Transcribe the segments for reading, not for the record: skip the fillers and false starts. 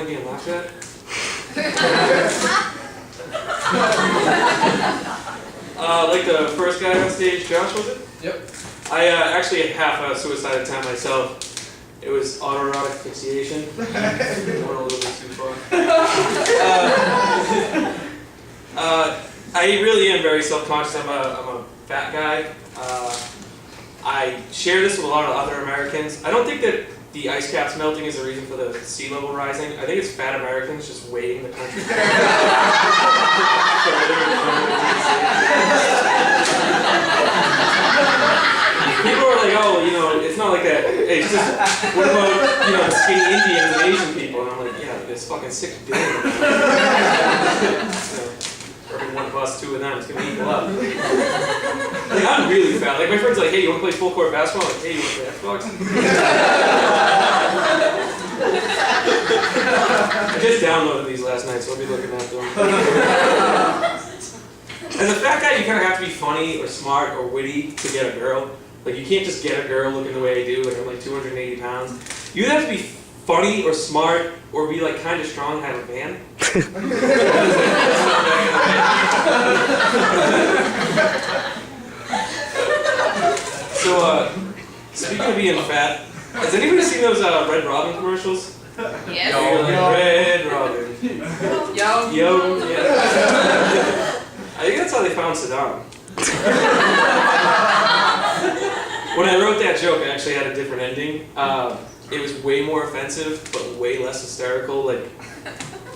like being laughed at? Like the first guy on stage, Josh, was it? Yep. I actually half a suicide attempt myself. It was autoerotic asphyxiation. Went a little bit too far. I really am very self-conscious. I'm a fat guy. I share this with a lot of other Americans. I don't think that the ice caps melting is the reason for the sea level rising. I think it's fat Americans just waiting the country. People are like, oh, you know, it's not like that. It's just, what about, you know, skinny Indians and Asian people? And I'm like, yeah, there's fucking 6 billion. So, every one of us, 2 of them, it's gonna equal up. Like, I'm really fat. Like, my friend's like, hey, you wanna play full court basketball? I'm like, hey, you wanna play Xbox? I just downloaded these last night, so I'll be looking at them. As a fat guy, you kind of have to be funny or smart or witty to get a girl. Like, you can't just get a girl looking the way I do. Like, I'm like 280 pounds. You either have to be funny or smart or be like kind of strong and have a van. So, speaking of being fat, has anybody seen those Red Robin commercials? Yes. Yo, Red Robin. Yo. Yo, yeah. I think that's how they found Saddam. When I wrote that joke, I actually had a different ending. It was way more offensive, but way less hysterical. Like,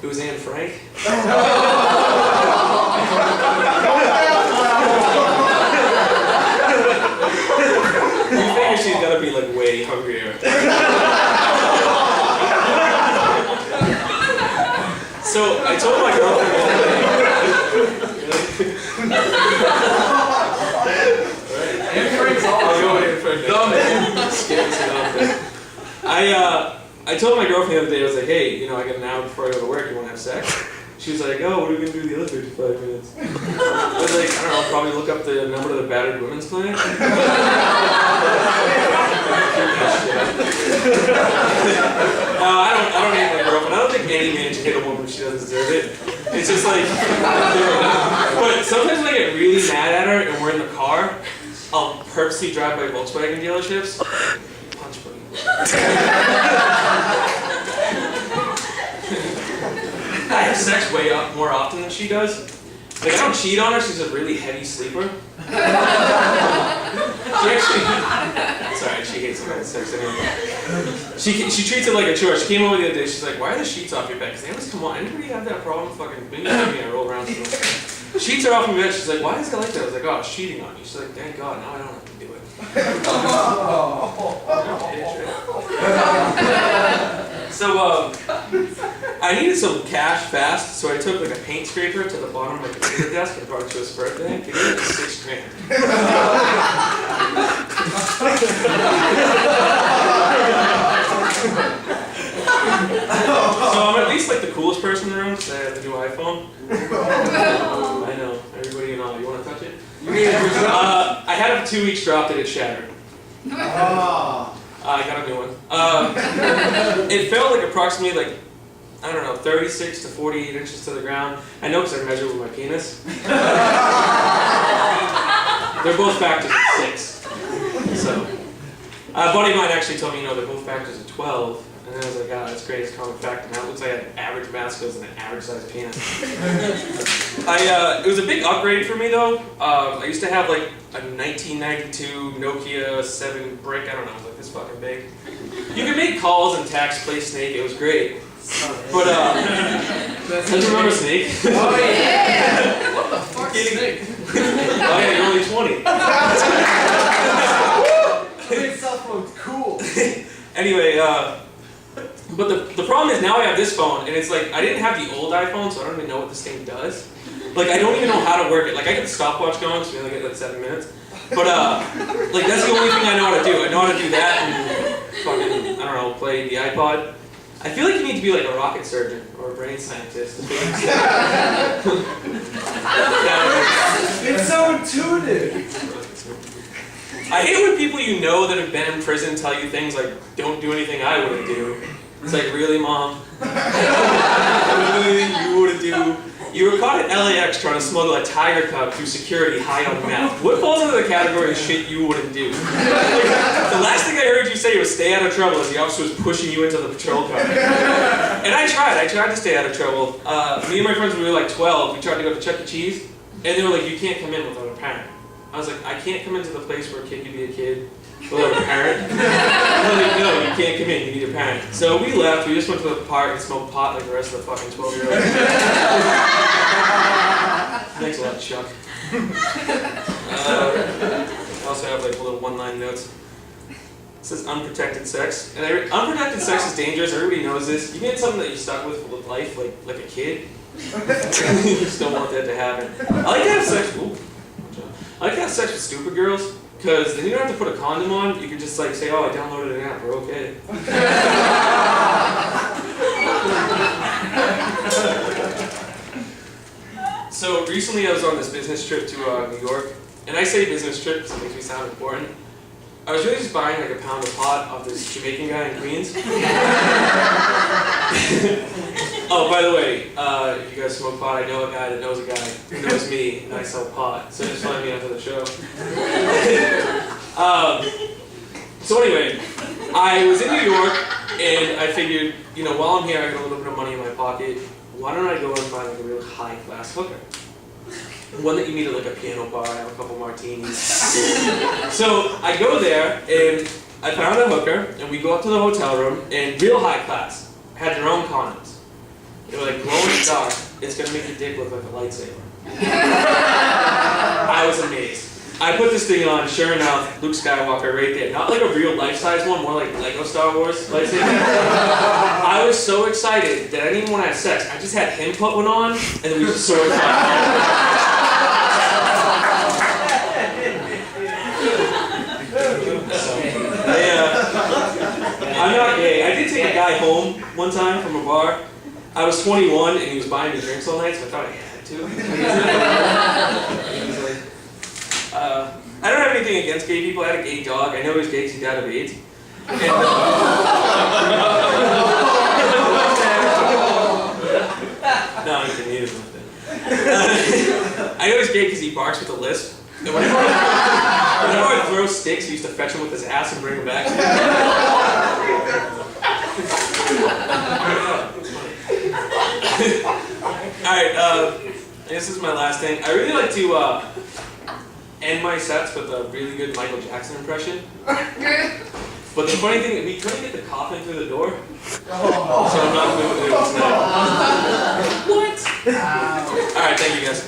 it was Anne Frank. You figure she's gotta be like way hungrier. So I told my girlfriend I told my girlfriend the other day, I was like, hey, you know, I got an hour before I go to work, you wanna have sex? She was like, oh, what are we gonna do the other 55 minutes? I was like, I don't know, probably look up the number to the battered women's clinic. I don't hate my girlfriend. I don't think any man should hit a woman if she doesn't deserve it. It's just like, but sometimes when I get really mad at her and we're in the car, I'll purposely drive by Volkswagen dealerships, punch buggy. I have sex way more often than she does. Like, I don't cheat on her, she's a really heavy sleeper. She actually, sorry, she hates having sex anyway. She treats it like a chore. She came over the other day, she's like, why are the sheets off your bed? Because they always come on. Anybody have that problem? Fucking, maybe I roll around still. Sheets are off my bed, she's like, why is it like that? I was like, oh, it's cheating on you. She's like, thank God, now I don't have to do it. So, I needed some cash fast, so I took like a paint scraper to the bottom of my computer desk and brought it to his birthday. He gave me $6 grand. So I'm at least like the coolest person in the room because I have the new iPhone. I know, everybody you know. You want to touch it? I had a 2 weeks drop that it shattered. I got a new one. It fell like approximately like, I don't know, 36 to 48 inches to the ground. I know because I measured with my penis. They're both factors of 6. So, a buddy of mine actually told me, you know, they're both factors of 12. And then I was like, oh, that's great, it's a common fact. And now it looks like I have average mass skills and an average sized penis. It was a big upgrade for me though. I used to have like a 1992 Nokia 7 brick, I don't know, it was like this fucking big. You could make calls and text, play Snake, it was great. But, do you remember Snake? Oh yeah! What the fuck is Snake? Oh yeah, you're only 20. That cell phone's cool. Anyway, but the problem is now I have this phone, and it's like, I didn't have the old iPhone, so I don't even know what this thing does. Like, I don't even know how to work it. Like, I get the stopwatch going, so we only get like 7 minutes. But, like, that's the only thing I know how to do. I know how to do that and fucking, I don't know, play the iPod. I feel like you need to be like a rocket surgeon or a brain scientist. It's so intuitive. I hate when people you know that have been in prison tell you things like, don't do anything I wouldn't do. It's like, really, Mom? were caught at LAX trying to smuggle a tiger cub through security high on meth. What falls under the category of shit you wouldn't do? The last thing I heard you say was stay out of trouble as the officer was pushing you into the patrol car. And I tried to stay out of trouble. Me and my friends, when we were like 12, we tried to go to Chuck E. Cheese, and they were like, you can't come in without a parent. I was like, I can't come into the place where a kid can be a kid without a parent. They're like, no, you can't come in, you need a parent. So we left, we just went to the park and smoked pot like the rest of the fucking 12-year-olds. Thanks a lot, Chuck. I also have like little one-line notes. It says unprotected sex. And unprotected sex is dangerous, everybody knows this. You get something that you're stuck with for life, like a kid. You just don't want that to happen. I like to have sex with stupid girls, because then you don't have to put a condom on. You can just like say, oh, I downloaded an app, we're okay. So recently I was on this business trip to New York, and I say business trip because it makes me sound important. I was really just buying like a pound of pot off this Jamaican guy in Queens. Oh, by the way, if you guys smoke pot, I know a guy that knows a guy who knows me, and I sell pot, so just find me after the show. So anyway, I was in New York, and I figured, you know, while I'm here, I got a little bit of money in my pocket. Why don't I go and find like a real high-class hooker? One that you meet at like a piano bar, have a couple martinis. So I go there, and I found a hooker, and we go up to the hotel room, and real high class, had their own condoms. They were like, glow in the dark, it's gonna make your dick look like a lightsaber. I was amazed. I put this thing on, sure enough, Luke Skywalker right there. Not like a real life-size one, more like Lego Star Wars lightsaber. I was so excited that I didn't even want to have sex. I just had him put one on, and then we just sword fought. I'm not gay. I did take a guy home one time from a bar. I was 21 and he was buying me drinks all night, so I thought I had to. He was like, I don't have anything against gay people. I had a gay dog. I know he was gay because he died of AIDS. And, no, I'm kidding. He was nothing. I know he's gay because he barks with a lisp. And whenever I throw sticks, he used to fetch them with his ass and bring them back to me. Alright, this is my last thing. I really like to end my sets with a really good Michael Jackson impression. But the funny thing is, we couldn't get the coffin through the door. So I'm not going to do it tonight. What? Alright, thank you guys.